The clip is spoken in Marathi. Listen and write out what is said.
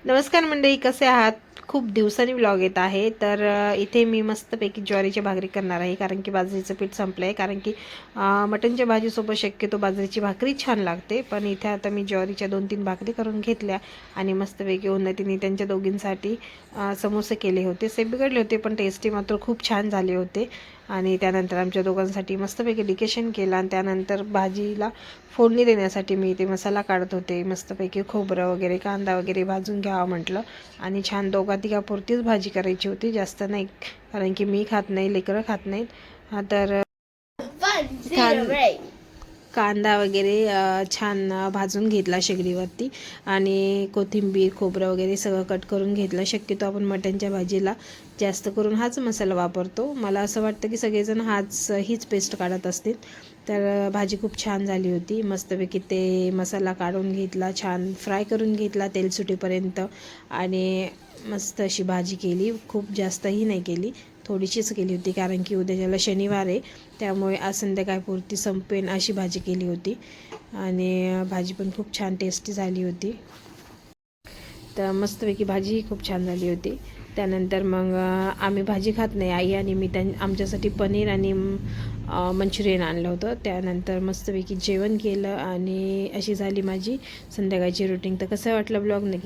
नमस्कार मंडळी, कसे आहात? खूप दिवसांनी व्लॉग येत आहे. तर इथे मी मस्तपैकी ज्वारीची भाकरी करणार आहे, कारण की बाजरीचं पीठ संपलं आहे. कारण की मटणच्या भाजीसोबत शक्यतो बाजरीची भाकरी छान लागते, पण इथे आता मी ज्वारीच्या 2-3 भाकरी करून घेतल्या आणि मस्तपैकी उन्नतीने त्यांच्या दोघींसाठी समोसे केले होते. से बिघडले होते, पण टेस्टी मात्र खूप छान झाले होते. आणि त्यानंतर आमच्या दोघांसाठी मस्तपैकी डिकेशन केलं आणि त्यानंतर भाजीला फोडणी देण्यासाठी मी इथे मसाला काढत होते. मस्तपैकी खोबरं वगैरे, कांदा वगैरे भाजून घ्यावा म्हटलं आणि छान दोघा-तिघापुरतीच भाजी करायची होती, जास्त नाही, कारण की मी खात नाही, लेकरं खात नाहीत. तर कांदा वगैरे छान भाजून घेतला शेगडीवरती आणि कोथिंबीर, खोबरं वगैरे सगळं कट करून घेतलं. शक्यतो आपण मटणच्या भाजीला जास्त करून हाच मसाला वापरतो. मला असं वाटतं की सगळेजण हीच पेस्ट काढत असतील. तर भाजी खूप छान झाली होती. मस्तपैकी ते मसाला काढून घेतला, छान फ्राय करून घेतला तेल सुटेपर्यंत आणि मस्त अशी भाजी केली. खूप जास्तही नाही केली, थोडीशीच केली होती, कारण की उद्याच्याला शनिवार आहे, त्यामुळे आज संध्याकाळपुरती संपेन अशी भाजी केली होती. आणि भाजी पण खूप छान टेस्टी झाली होती. तर मस्तपैकी भाजीही खूप छान झाली होती. त्यानंतर मग आम्ही भाजी खात नाही, आई आणि मी आमच्यासाठी पनीर आणि मंचुरियन आणलं होतं. त्यानंतर मस्तपैकी जेवण केलं आणि अशी झाली माझी संध्याकाळची रुटीन. तर कसं वाटलं ब्लॉग नक्की